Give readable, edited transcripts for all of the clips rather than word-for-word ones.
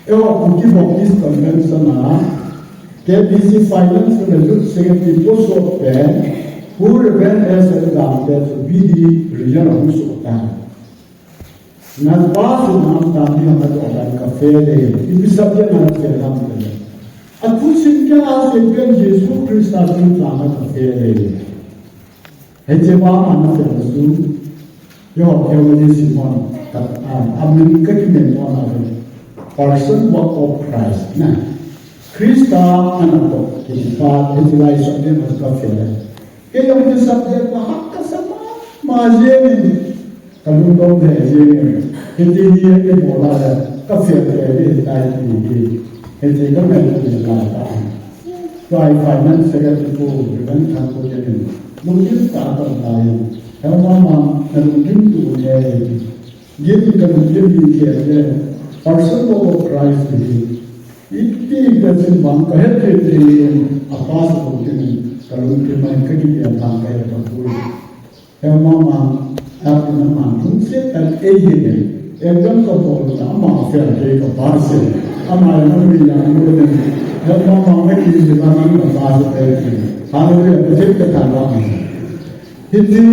Eu puti baptist conventional, que busy finance the look secretary post of pen, who revenge as a doctor to be the region of Musotan. Not pass in our time of the cafe, it is subject of the Hamilton. A pushing gas in Jesus Christ as in Lama cafe. Ejeba another soon, your evolution one, American one. Person work of Christ. Nah, Krista anak kita itulah subjek masalah. Kalau kita subjek bahak kesama, mazin kalau dong mazin, kita dia itu bola kafir dari tadi ini, kita kan ada lain. Soal finance sekarang itu dengan kantor jadi mungkin tak lain. Kalau mama mungkin tu dia kan mungkin dia person of Christ is it doesn't want to help it a possible thing kalau kita kini yang tangkai betul. Yang mama apa nama mungkin tak ini. Yang kau nama saya ke bahasa. Ama yang yang mungkin yang mama mungkin di mana bahasa itu. Kalau dia betul kita tahu. Ini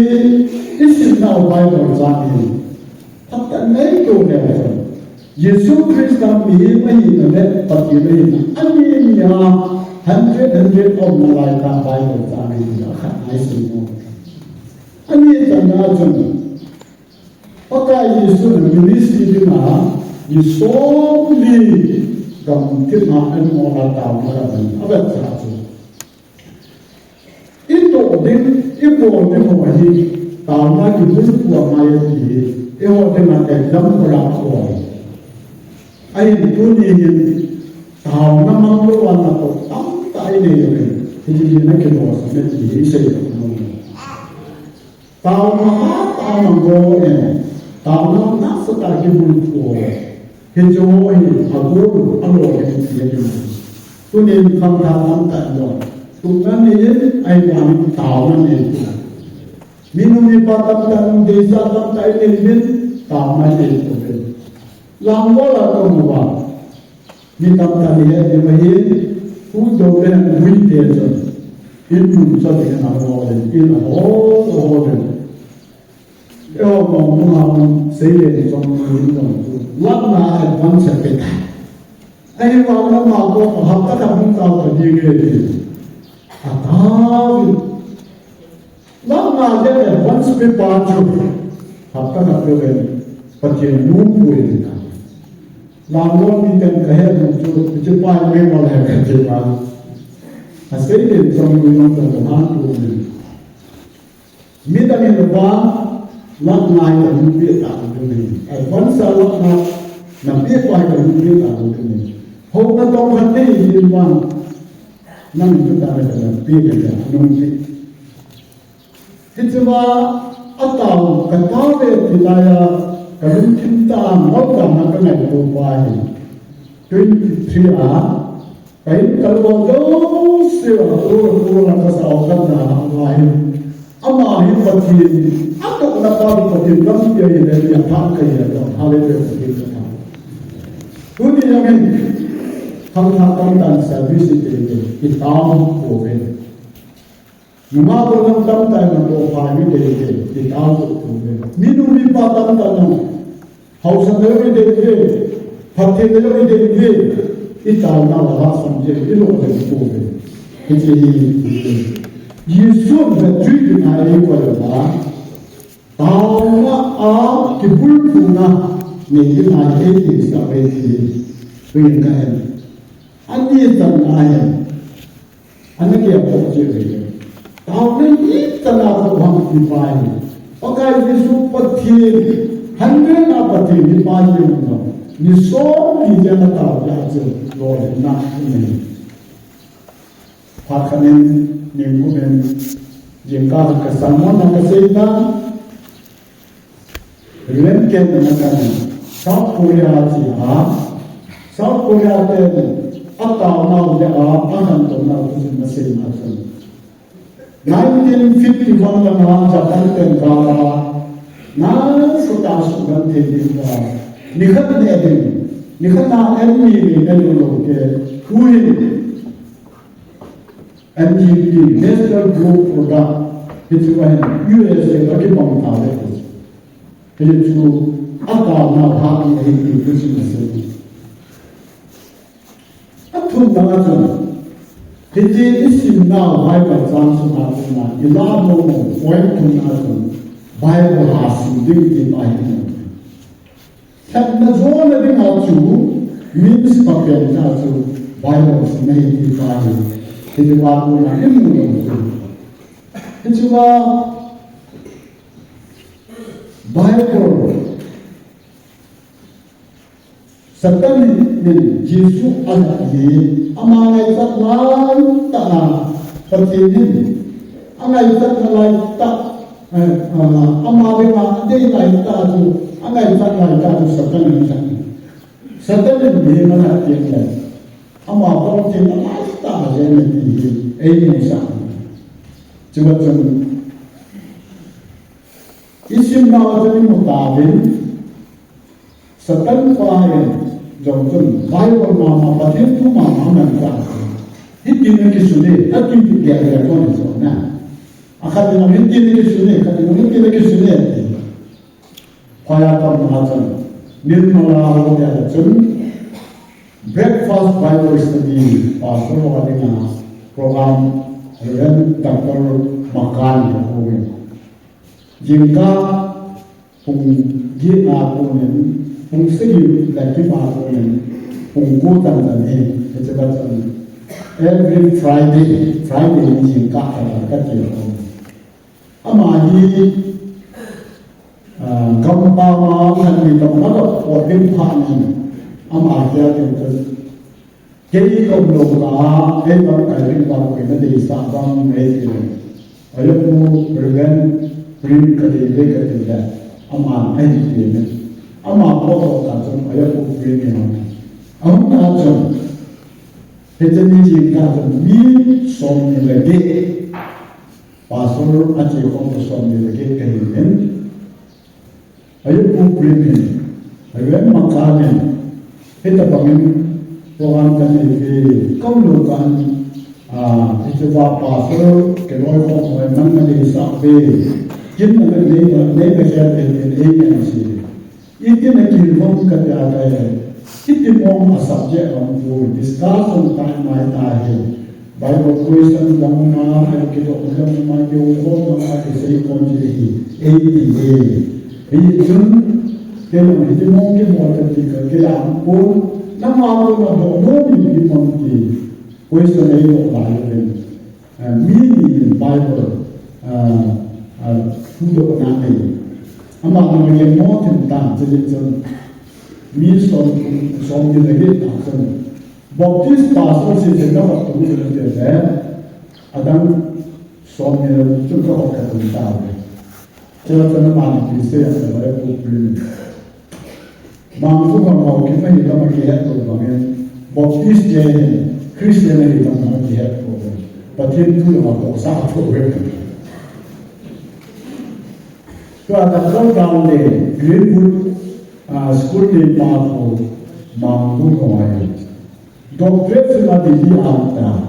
istilah Bible jadi. Apa naik tu ni? Yesus Kristus ini menjadi bagian anunya 100 of malaikat Bible kami akan semua. Ani tanah pakai Yesus ministry di mana Yesus di dalam kita orang tahu orang apa sahaja. Itu wajib tahu nak berbuat maya ini. Itu dengan exam orang. Ayat itu ni tahu nama orang atau tak ini jadi nak kita sebenarnya saya tahu nama tahu nak sekarang berbuat hijau ini aku Allah yang jadi tu ni kamu tak tahu tu kan ni ayat tahu ni minum ni patah desa tak ini tahu ni Lambola kamuwa, kita tanya dia mahir, udah dengan duit dia tu, itu sahaja nak awal, ini awal. Kalau mahu saya ni cuma lama advance kita. Ayat awal mahu hafta kamu tahu dia ni. Atau lama aja advance berpacu, hafta nak berani, pergi nunggu ini. Lalu kita kaya untuk cepat memang cepat. Asyik itu cuma minum terbahan tu. Minta ni lepas, lak naik dan mungkin tak ada. Advance lak naik dan mungkin tak ada. Hong nak tahu hati ini mana? Nanti kita akan pilih mungkin. Itu atau ketahui wilayah. Kalau kita mahu nak itu baik, 23 baik kalau jauh seorang nak seorang nak baik, ama hidup ini, atau nak hidup ini dalam dia ini yang tak kaya dalam hal itu kita. Kuni yang hal-hal dan servis itu kita boleh. Cuma dalam tempat yang berfaham itu kita boleh. Minum di patang tanah, hausan dari diri, hati dari diri, itu adalah rasa menjadi ilmu dari Tuhan. Jadi, Yesus bertujuan hari kepada tahu apa kebulpunah menjadi itu sampai dengan ane tanah, ane kia berjaya. Tahu ni tanah Tuhan dipakai. Pakai Yesus pati, hundred pati dipakai orang. Ni semua di jalan tahu jalan Lord nak ini. Pakai ni mungkin jengkal kesamaan nak kesehatan. Lemken nak South Korea South Korea atau nak dia akan tu nak mesin macam. 1951 na Japan ten kara na sudah sudah jadi ni khat ne din ni khat na enemy ni ne lo ke khuin MGP National Group Product itu kan USA bagi pembangunan itu itu apa nak hati itu sendiri atau macam jadi isim nak Bible translation ilah mau point tu macam Bible hasil di Bible karena zona di macam means pakai macam Bible sebenarnya di Bible jadi waktu nak ilmu itu Bible Satan ni Yesus anak dia amanai tak lain tak seperti ini amanai tak lain tak amanai dia lain tak tu amanai tak lain tak tu Satan ni mana dia ni amanai orang dia lain tak jadi ini sah Cuma isim nama jadi mutabin Satan pahen jauh Bible nama batin tu mana mereka itu ni kisune tapi dia ada kau ni so na akad nama itu ni kisune akad nama itu ni kisune kaya kau macam nirmala orang dia macam breakfast Bible study pasal orang ni program Reverend Dr. Makan Jokowi. Jika gina punya, segi lagi punya, kutan dan ini, macam every Friday ni jika ada kerja. Amadi gambar macam ni gambar orang panen, amadi ada Jadi kau berdoa, baru kali baru kita di sabang mereka. Ayat tu bergen beri kedai, aman ini. Aman apa kata ayat tu beri ni. Aman kata, kita ni jika ni som ni lagi, pasal aje kau som ni lagi kedai. Ayat tu beri ni, ayat makanan kita bangun Tuhan kan ini kau lukan itu apa so kalau kau memang ada sampai kita ni macam ini sih itu nak ilmu kerja ada itu mau subjek untuk discuss tentang macam Bible question gambar ada kita macam macam orang macam saya konjuri itu kalau itu mungkin boleh kita ampun Nama aku nak doa di mana question itu Bible, meaning Bible, sudah nanti. Ama orang yang mau tentang jadi means som di lagi tak Baptis pasal sejarah waktu itu ada, adam som yang juga orang tentang. Jangan mana bisa yang mereka problem. Mampu kalau kita hidup makiat program, baptis jadi Kristen hidup makiat program, patin tu orang sah program. So ada program ni Greenwood School ni mampu kawai. Doktor sudah dihianta,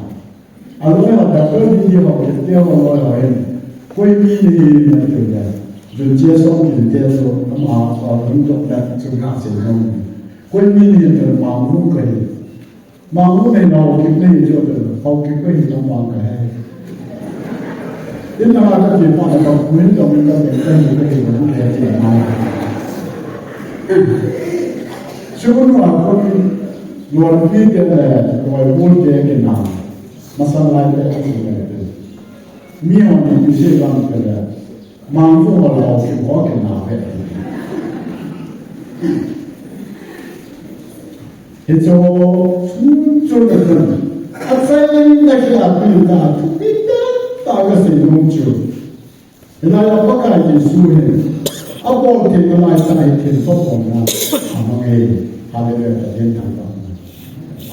alhamdulillah doktor dihianta kita orang lain, kau ini macam就接受你接受，那么工作的就看谁弄。闺蜜呢就盲目可以，盲目呢我给你就是好给可以当盲开。因为那个地方那个运动那个可以能开起来。所以话我比的我不觉得难，masalah itu ada. Mian ni bisa bang kerja. Mampu kalau kita kena apa? Itu sudah apa yang nak kita pilih kita tak kasi muncul. Kalau apa kali suhen, apa kita nak saya kita sokongnya, amangai halnya terjadi apa?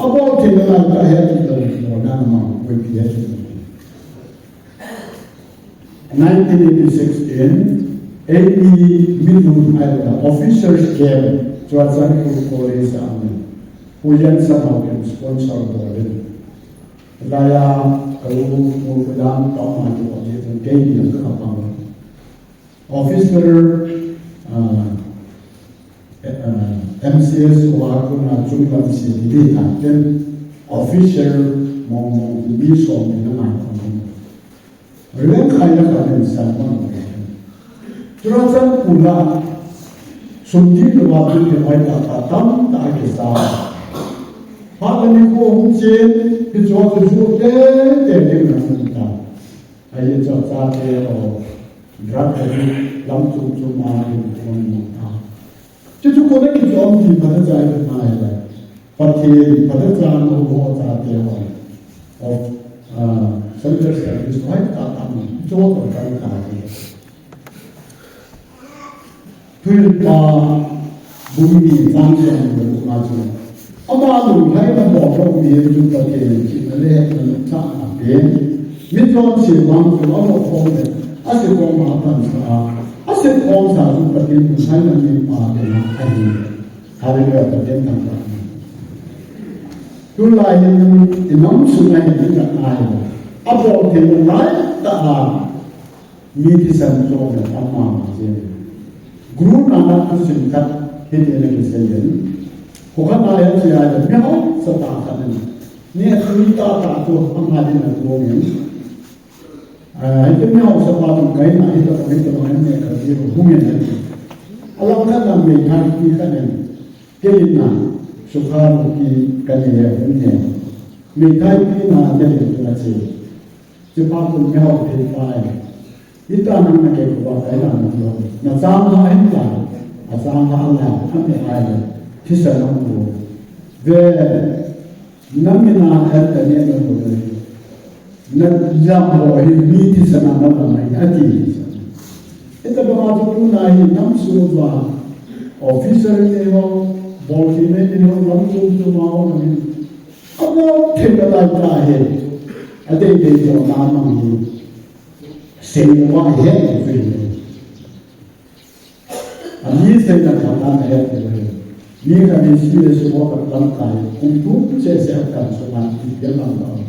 Apa kita nak saya kita orang mana berbiaya? 1986 in 80 million officers came to Chua Chan Ku Kore Sa Amin Pujan Sa Hawin Sponsor Borin Laya Kalu Mulan Tama Tu Oye Gay Yang Kapang Officer MCS Wakuna Chunglam Si Dili Then Officer Mong Biso Minanay Kamang Ren Kaya Kanin Salman Chua Chan Pula Sunti Lwatu Ke Wai Ta Tam Ta Ke Sa Pakani Ko Hong Chen Ki Chua Chu Chu Te Te Nan Ta Ai Chua Cha Te O Drug Addict Lam Chu Chu Ma Ni Kon Ta Chu Chu Ko Ne Ki Chua Ti Pa Ta Chai Ko Na Ai Pa Thi Pa Ta Cha No Ho Cha Te Ho of Center Service Wai Ta Tam Chua Ko Ta Ta Tulpa Bumi Zangjian Wu Ma Chu Ama Lu Lai Na Bo Ko Mi Ju Ta Ke Ki Na Le Na Ta Na Be Mi Zon Chi Wang Chu Ama Ko Ne A Se Ko Ma Tan Sa A Se Ko Sa Ju Ta Ke Ku Sai Na Mi Pa Ke Na Ai Ha Le Ga Ta Ke Tan Ta Tu Lai Ni Nam Su Lai Ni Na Ai A Bo Ke Na Lai Ta Ha Mi Ki San Zo Na Ta Ma Ma Je Guru Nanak Singkat Hidden Sayan, Hokana Yaya, Mel Satatan, near Srita Tatu, Amadin and Roman. I didn't know Sapat Gaina, I thought of it on a human. Alakana may not be Hanen, Kelina, Shukaruki, Kanye, may type in a delicate, Japan Mel Pay. Ita nang nakikuha tayo ng nasama ay lang, asama Allah, kami ay kisa ng po. Ve, namin na at kanya ng po rin. Nagyamo ay hindi sa naman ay ati. Ito ba mga tutunay ng suwa, officer niyo, bolsime niyo, lamsong tumaw namin. Ako, tinatay tayo. At hindi ko namang yun. Semua head film. Ani saya katakan head film. Ni kami sini semua tertangkai untuk sesuatu semua di dalam tahun.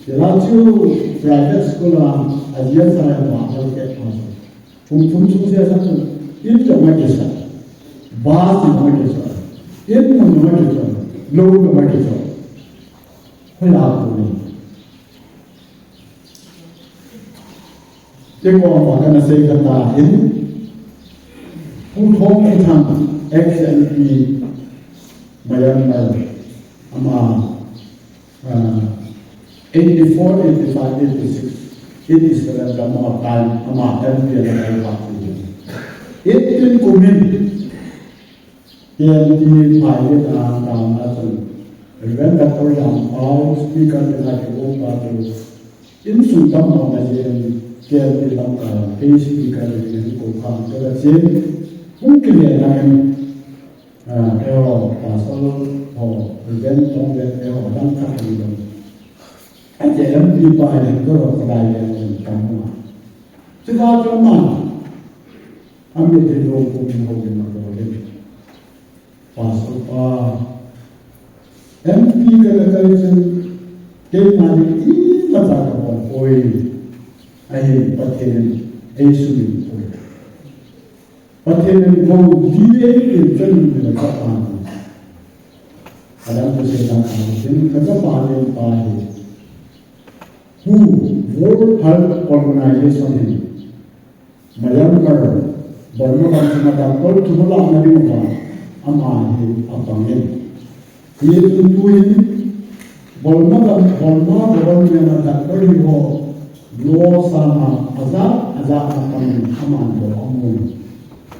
Jelaju private sekolah ajar saya mahal ke mana. Untuk sesuatu ini cuma kisah. Bahas cuma kisah. Ini cuma kisah. Lalu cuma kisah. Apa ini? Tengok apa kena saya kata ini, untuk kita XNP Myanmar, ama 84, 85, 86, ini sekarang sama time ama MPN yang waktu. Itu kumin yang dipakai dalam asal. Event atau yang mau speaker dengan kita itu, ini sudah mengajar. Kaya bilang Facebook kali ko kan kasi mungkin ya namin pero pasal o event tong pero dan kali dong aja yang di bawah itu kaya kamu sudah cuma ambil di luar kumpul pasal MP kali kaya nanti ini macam apa oi Ayo paten esuli pun. Paten bau dia itu jadi berapa? Ada persoalan ini berapa yang pakai? World Health Organization ini, Myanmar, Burma macam kalau tu malah nabi muka, amah apa ni? Ia tentu ini Burma yang ada perlu Law sama azab akan aman doamu.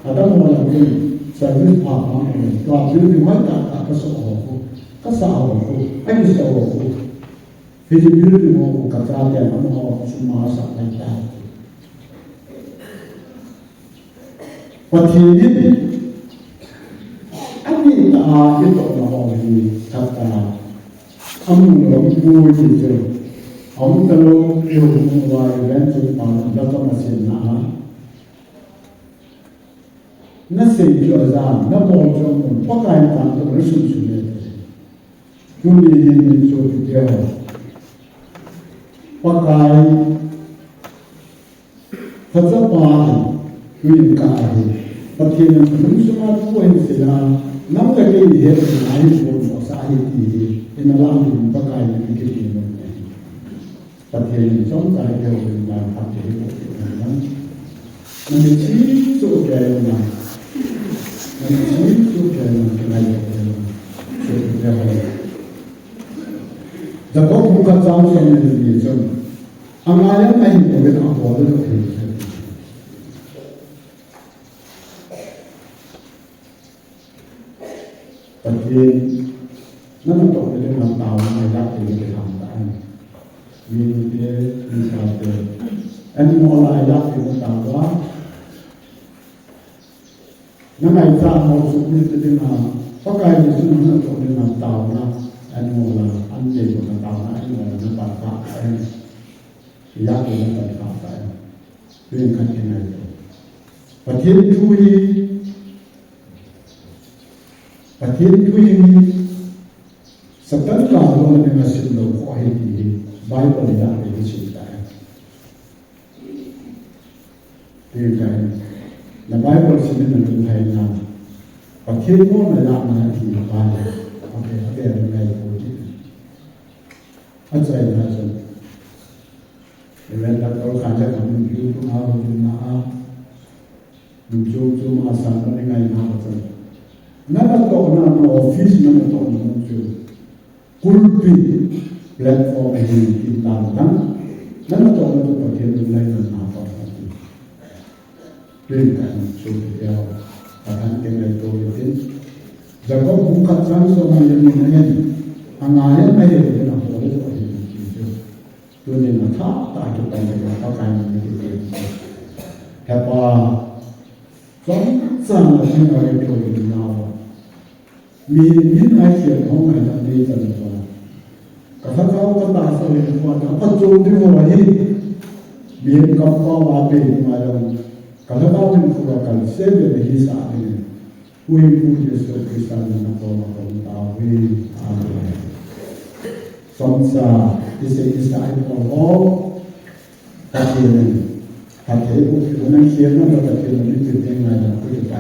Ada orang yang servis apa ni? Kalau dia mana tak kesahu, ini kesahu. Fizibil dia mau kata dia mau cuma sampai dah. Pasti ini, ini tak itu orang ini kata, kamu orang itu. Om kalau ilmu wajib untuk dapat masih nah, 那谁说啥？那保证不敢当这个手续的，有的人说的掉，不该，他这把有人干的，不听人什么不问谁啊？那么这个也是哪一种说啥的？那拉人不该的这个地方。ประเทศสองใจเดียวกันมาทำให้พวกนั้นมันมีชีวิตสุขใจมามันมีชีวิตสุขใจมาในโลกนี้สุขใจจะก็บุคคลจำเป็นในนี้จนอันนั้นไม่เป็นอันตัวเลือกเองประเทศนั่นมันตกในเรื่องของดาวในรัฐที่จะทำได้มีเดียมีชาติอันนี้มอลายยักษ์เป็นต่างว่านั่นหมายถึงมอสุนิสตินาเพราะการที่สุนัขตัวนี้มันต่างนะอันมอลาอันเดียวกันต่างนะอันมอลามันต่างกันยักษ์เป็นต่างกันเรื่องขัดแย้งประเทศทุยสกัดการลงในมาสิ่งเหล่านี้Bible อยากให้สิ่งใดเรื่องการใน Bible สิ่งนั้นเป็นไทยนะประเทศโน้นในหลักนั้นที่บ้านโอเคเรื่องในโบสถ์อาจารย์นะจ๊ะเวลาเราขันจะทำอยู่ตรงนั้นอยู่นะอยู่จู่ๆมาสั่งกันยังไงนะจ๊ะนั่นก็ตรงนั้นออฟฟิศนั่นก็ตรงนั้นจู่กุลปีplatform ini kita tentang dan untuk bagian mulai dan apa lagi berikan sudah akan kita itu jaga buka langsung yang ini angaya mai dengan apa itu itu ni nak tak kita dengan apa yang ini apa sama yang ada itu ini nawa ni aja orang yang ni jalanก็ถ้าเขาก็ตาสวยกว่าเขาจูงที่หัวนี้เบียดกับพ่อมาเป็นมาลงก็ถ้าเขาเป็นคนกันเสียเป็นที่สามเนี่ยผู้หญิงผู้เยซูคริสต์นั้นก็มาเป็นดาวิดอาเมนสมศาที่เสียอิสราเอลของเขาถ้าเทียนผู้ที่นั้นเขียนนั่นก็จะเป็นนิติยังไงนะผู้ที่ไป